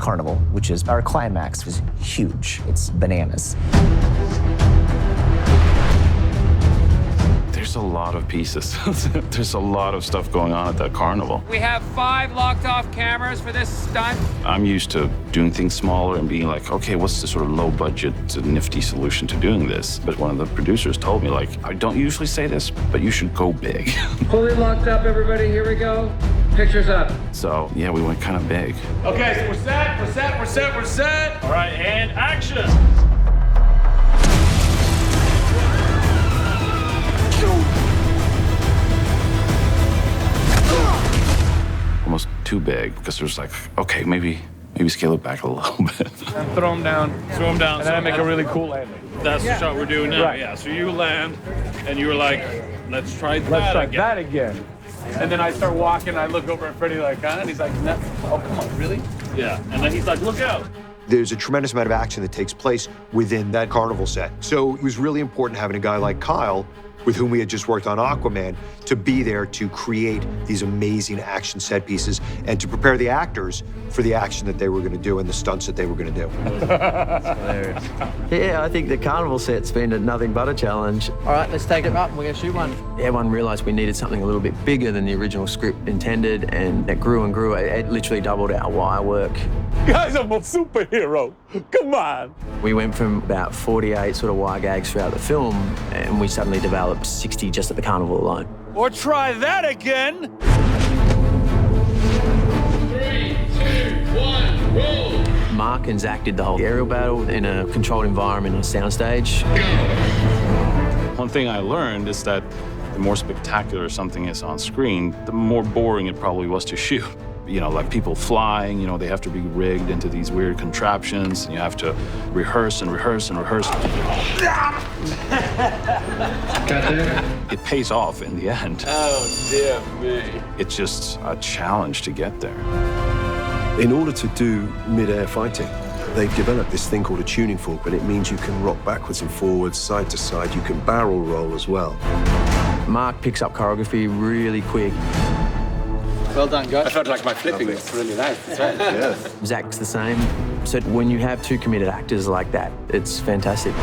Carnival, which is our climax, was huge. It's bananas. There's a lot of pieces. There's a lot of stuff going on at that carnival. We have 5 locked-off cameras for this stunt. I'm used to doing things smaller and being like, okay, what's the sort of low-budget, nifty solution to doing this? But one of the producers told me, like, I don't usually say this, but you should go big. Fully locked up, everybody. Here we go. Pictures up. So, yeah, we went kind of big. Okay, so we're set. All right, and action. Almost too big, because it was like, okay, maybe scale it back a little bit. Throw him down. And then I make a really cool landing. That's the shot we're doing now, Right. yeah. So you land, and you were like, let's try That again. And then I start walking, I look over at Freddie like, huh? And he's like, no. Oh, come on, really? Yeah, and then he's like, look out. There's a tremendous amount of action that takes place within that carnival set. So it was really important having a guy like Kyle, with whom we had just worked on Aquaman, to be there to create these amazing action set pieces and to prepare the actors for the action that they were going to do and the stunts that they were going to do. Hilarious. Yeah, I think the carnival set's been nothing but a challenge. All right, let's take it up and we're going to shoot one. Everyone realised we needed something a little bit bigger than the original script intended, and it grew and grew. It literally doubled our wire work. Guys, I'm a superhero. Come on. We went from about 48 sort of wire gags throughout the film, and we suddenly developed 60 just at the carnival alone. Or try that again. 3, 2, 1, roll. Mark and Zach did the whole aerial battle in a controlled environment on a soundstage. One thing I learned is that the more spectacular something is on screen, the more boring it probably was to shoot. You know, like people flying, you know, they have to be rigged into these weird contraptions, and you have to rehearse and rehearse and rehearse. It pays off in the end. Oh, dear me. It's just a challenge to get there. In order to do mid-air fighting, they've developed this thing called a tuning fork, but it means you can rock backwards and forwards, side to side. You can barrel roll as well. Mark picks up choreography really quick. Well done, guys. I felt like my flipping was really nice. Yeah. Zach's the same. So when you have 2 committed actors like that, it's fantastic.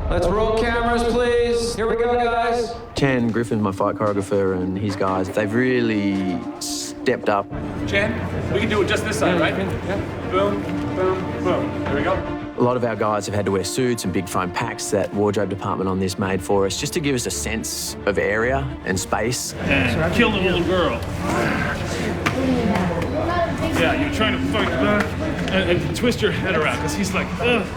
Let's roll cameras, please. Here we go, guys. Ken Griffin's my fight choreographer, and his guys, they've really stepped up. Jen, we can do it just this side, right? Yeah. Boom, boom, boom. There we go. A lot of our guys have had to wear suits and big foam packs that wardrobe department on this made for us, just to give us a sense of area and space. And kill the little girl. Yeah, you're trying to fight back and twist your head around, because he's like, ugh.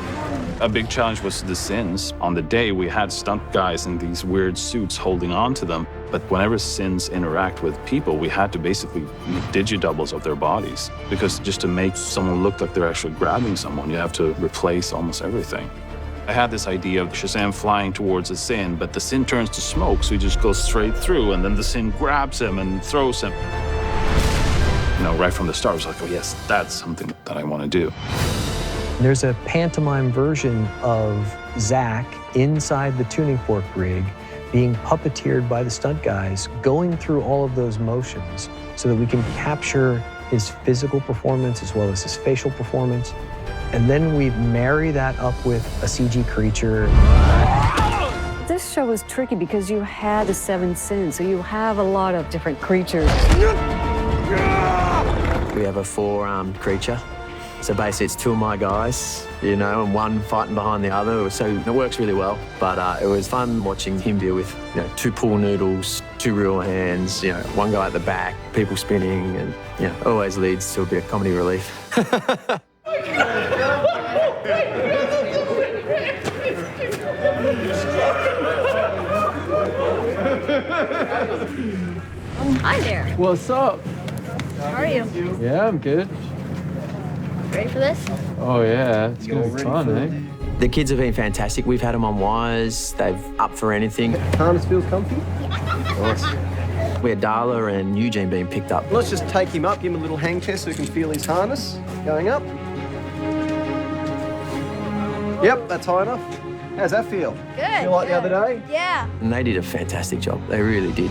A big challenge was the sins. On the day, we had stunt guys in these weird suits holding on to them. But whenever sins interact with people, we had to basically make digidoubles of their bodies. Because just to make someone look like they're actually grabbing someone, you have to replace almost everything. I had this idea of Shazam flying towards a sin, but the sin turns to smoke, so he just goes straight through, and then the sin grabs him and throws him. You know, right from the start, I was like, oh yes, that's something that I want to do. There's a pantomime version of Zach inside the tuning fork rig being puppeteered by the stunt guys, going through all of those motions so that we can capture his physical performance as well as his facial performance. And then we marry that up with a CG creature. This show was tricky because you had the 7 sins, so you have a lot of different creatures. We have a 4-armed creature. So basically it's 2 of my guys, you know, and one fighting behind the other. So it works really well. But it was fun watching him deal with, you know, 2 pool noodles, 2 real hands, you know, one guy at the back, people spinning, and, you know, always leads to a bit of comedy relief. Hi there. What's up? How are you? Yeah, I'm good. Ready for this? Oh, yeah. It's going to be fun, eh? The kids have been fantastic. We've had them on wires. They've up for anything. Harness feels comfy? We had Darla and Eugene being picked up. Let's just take him up, give him a little hang test so he can feel his harness. Going up. Yep, that's high enough. How's that feel? Good. Feel like good. the other day? Yeah. And they did a fantastic job. They really did.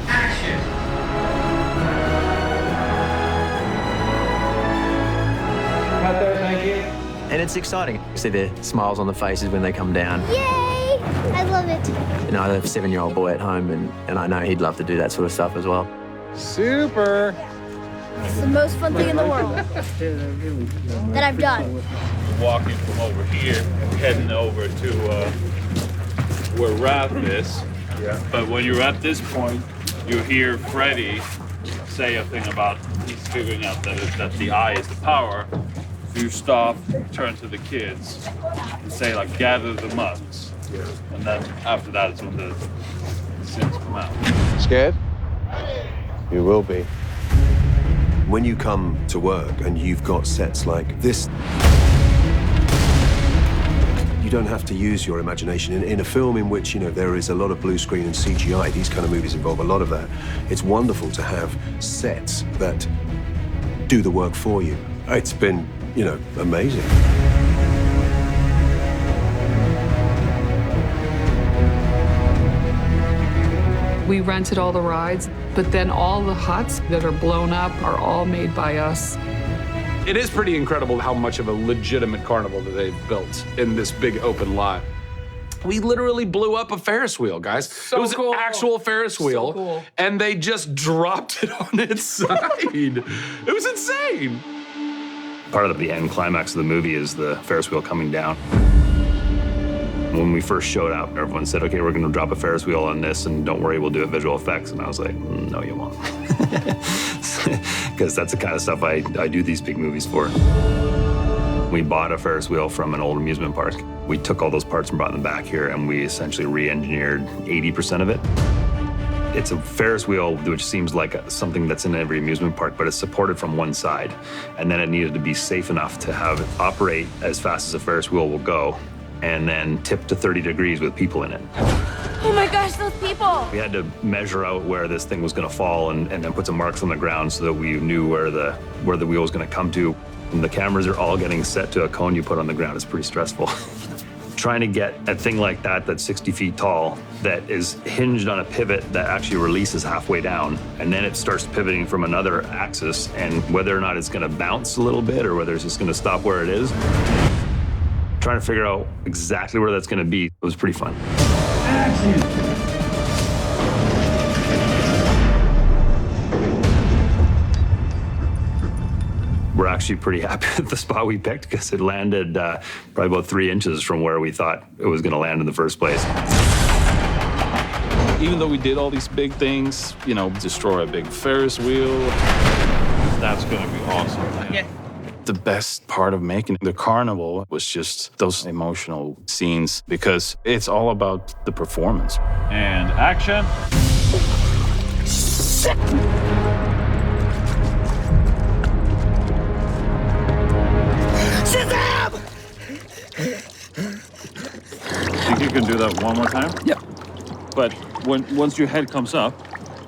And it's exciting. You see their smiles on the faces when they come down. Yay! I love it. You know, I have a 7-year-old boy at home, and I know he'd love to do that sort of stuff as well. Super. It's the most fun thing in the world that I've done. Walking from over here and heading over to where Raph is. Yeah. But when you're at this point, you hear Freddy say a thing about he's figuring out that the eye is the power. So you stop, turn to the kids, and say like, gather the mugs. Yeah. And then after that, it's when the sins come out. Scared? You will be. When you come to work and you've got sets like this, you don't have to use your imagination. In a film in which, you know, there is a lot of blue screen and CGI, these kind of movies involve a lot of that. It's wonderful to have sets that do the work for you. It's been, you know, amazing. We rented all the rides, but then all the huts that are blown up are all made by us. It is pretty incredible how much of a legitimate carnival that they've built in this big open lot. We literally blew up a Ferris wheel, guys. So it was cool. an actual Ferris wheel, cool. And they just dropped it on its side. It was insane. Part of the end climax of the movie is the Ferris wheel coming down. When we first showed up, everyone said, okay, we're gonna drop a Ferris wheel on this, and don't worry, we'll do it visual effects. And I was like, no, you won't. Because that's the kind of stuff I do these big movies for. We bought a Ferris wheel from an old amusement park. We took all those parts and brought them back here, and we essentially re-engineered 80% of it. It's a Ferris wheel, which seems like something that's in every amusement park, but it's supported from one side. And then it needed to be safe enough to have it operate as fast as a Ferris wheel will go, and then tip to 30 degrees with people in it. Oh my gosh, those people! We had to measure out where this thing was gonna fall and then put some marks on the ground so that we knew where the wheel was gonna come to. And the cameras are all getting set to a cone you put on the ground. It's pretty stressful. Trying to get a thing like that that's 60 feet tall, that is hinged on a pivot that actually releases halfway down, and then it starts pivoting from another axis, and whether or not it's gonna bounce a little bit or whether it's just gonna stop where it is. Trying to figure out exactly where that's gonna be, it was pretty fun. Action! We're actually pretty happy with the spot we picked because it landed probably about 3 inches from where we thought it was gonna land in the first place. Even though we did all these big things, you know, destroy a big Ferris wheel, that's gonna be awesome. Yeah. The best part of making the carnival was just those emotional scenes because it's all about the performance. And action. Shazam! Think you can do that one more time? Yeah. But once your head comes up,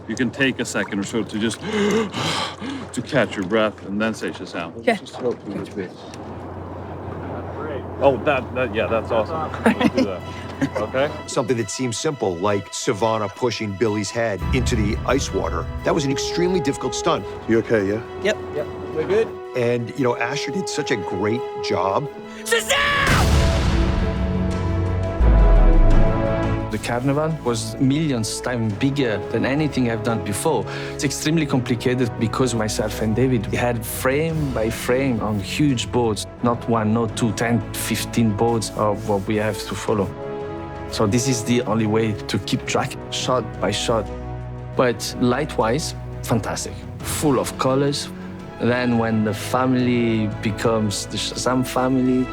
you can take a second or so to just to catch your breath and then say Shazam. Yeah. Just help you with this. Oh, yeah, that's awesome. Let's do that. Okay. Something that seems simple, like Savannah pushing Billy's head into the ice water. That was an extremely difficult stunt. You okay, yeah? Yep, we're good. And, you know, Asher did such a great job. The Carnival was millions times bigger than anything I've done before. It's extremely complicated because myself and David had frame by frame on huge boards, not one, not two, 10, 15 boards of what we have to follow. So this is the only way to keep track, shot by shot. But light-wise, fantastic, full of colors. Then when the family becomes the Shazam family,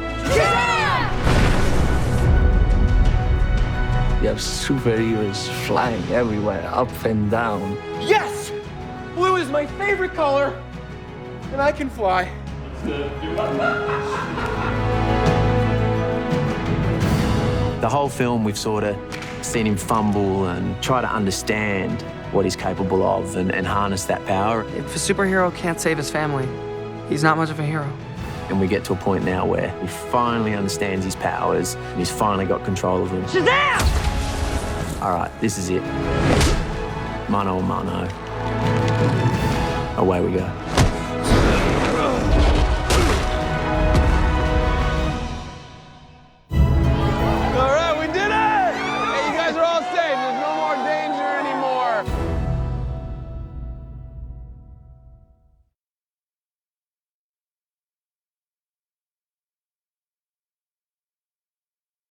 you have superheroes flying everywhere, up and down. Yes! Blue is my favorite color, and I can fly. The whole film, we've sort of seen him fumble and try to understand what he's capable of and harness that power. If a superhero can't save his family, he's not much of a hero. And we get to a point now where he finally understands his powers and he's finally got control of them. Shazam! All right, this is it. Mano a mano. Away we go.